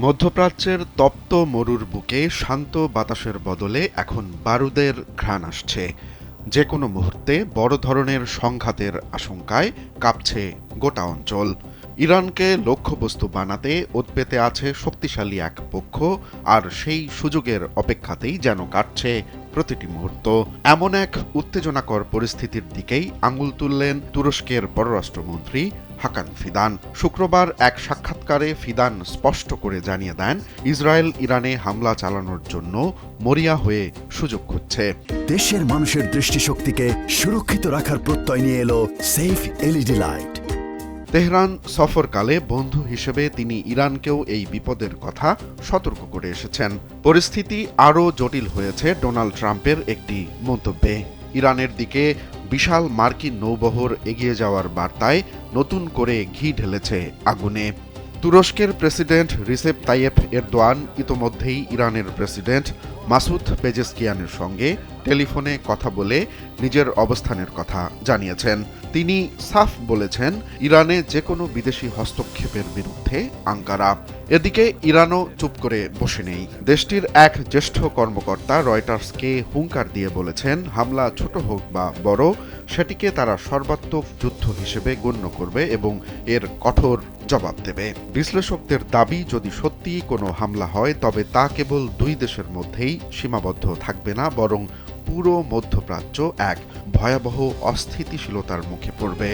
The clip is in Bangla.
মধ্যপ্রাচ্যের তপ্ত মরুর বুকে শান্ত বাতাসের বদলে এখন বারুদের ঘ্রাণ আসছে। যে কোনো মুহূর্তে বড় ধরনের সংঘাতের আশঙ্কায় কাঁপছে গোটা অঞ্চল। ইরানকে লক্ষ্যবস্তু বানাতে উৎপেতে আছে শক্তিশালী এক পক্ষ, আর সেই সুযোগের অপেক্ষাতেই যেন কাটছে প্রতিটি মুহূর্ত। এমন এক উত্তেজনাকর পরিস্থিতির দিকেই আঙুল তুললেন তুরস্কের পররাষ্ট্রমন্ত্রী হাকান ফিদান। শুক্রবার এক সাক্ষাৎকারে ফিদান স্পষ্ট করে জানিয়ে দেন, ইসরায়েল ইরানে হামলা চালানোর জন্য মরিয়া হয়ে সুযোগ খুঁজছে। দেশের মানুষের দৃষ্টিশক্তিকে সুরক্ষিত রাখার প্রত্যয় নিয়ে এলো সেফ এলইডি লাইট। তেহরান সফরকালে বন্ধু হিসেবে তিনি ইরানকেও এই বিপদের কথা সতর্ক করে এসেছেন। পরিস্থিতি আরও জটিল হয়েছে ডোনাল্ড ট্রাম্পের একটি মন্তব্যে। ইরানের দিকে বিশাল মার্কিন নৌবহর এগিয়ে যাওয়ার বার্তায় নতুন করে ঘি ঢেলেছে আগুনে। তুরস্কের প্রেসিডেন্ট রিসেপ তাইয়েপ এরদোয়ান ইতোমধ্যেই ইরানের প্রেসিডেন্ট মাসুদ পেজেশকিয়ানের সঙ্গে টেলিফোনে কথা বলে নিজের অবস্থানের কথা জানিয়েছেন। তিনি সাফ বলেছেন, ইরানে যে কোনো বিদেশি হস্তক্ষেপের বিরুদ্ধে আঙ্কারা। এদিকে ইরানও চুপ করে বসে নেই। দেশটির এক জ্যেষ্ঠ কর্মকর্তা রয়টার্সকে হুঙ্কার দিয়ে বলেছেন, হামলা ছোট হোক বা বড়, সেটিকে তারা সর্বাত্মক যুদ্ধ হিসেবে গণ্য করবে এবং এর কঠোর জবাব দেবে। বিশ্লেষকদের দাবি, যদি সত্যিই কোনো হামলা হয় তবে তা কেবল দুই দেশের মধ্যেই সীমাবদ্ধ থাকবে না, বরং পুরো মধ্যপ্রাচ্য এক ভয়াবহ অস্থিতিশীলতার মুখে পড়বে।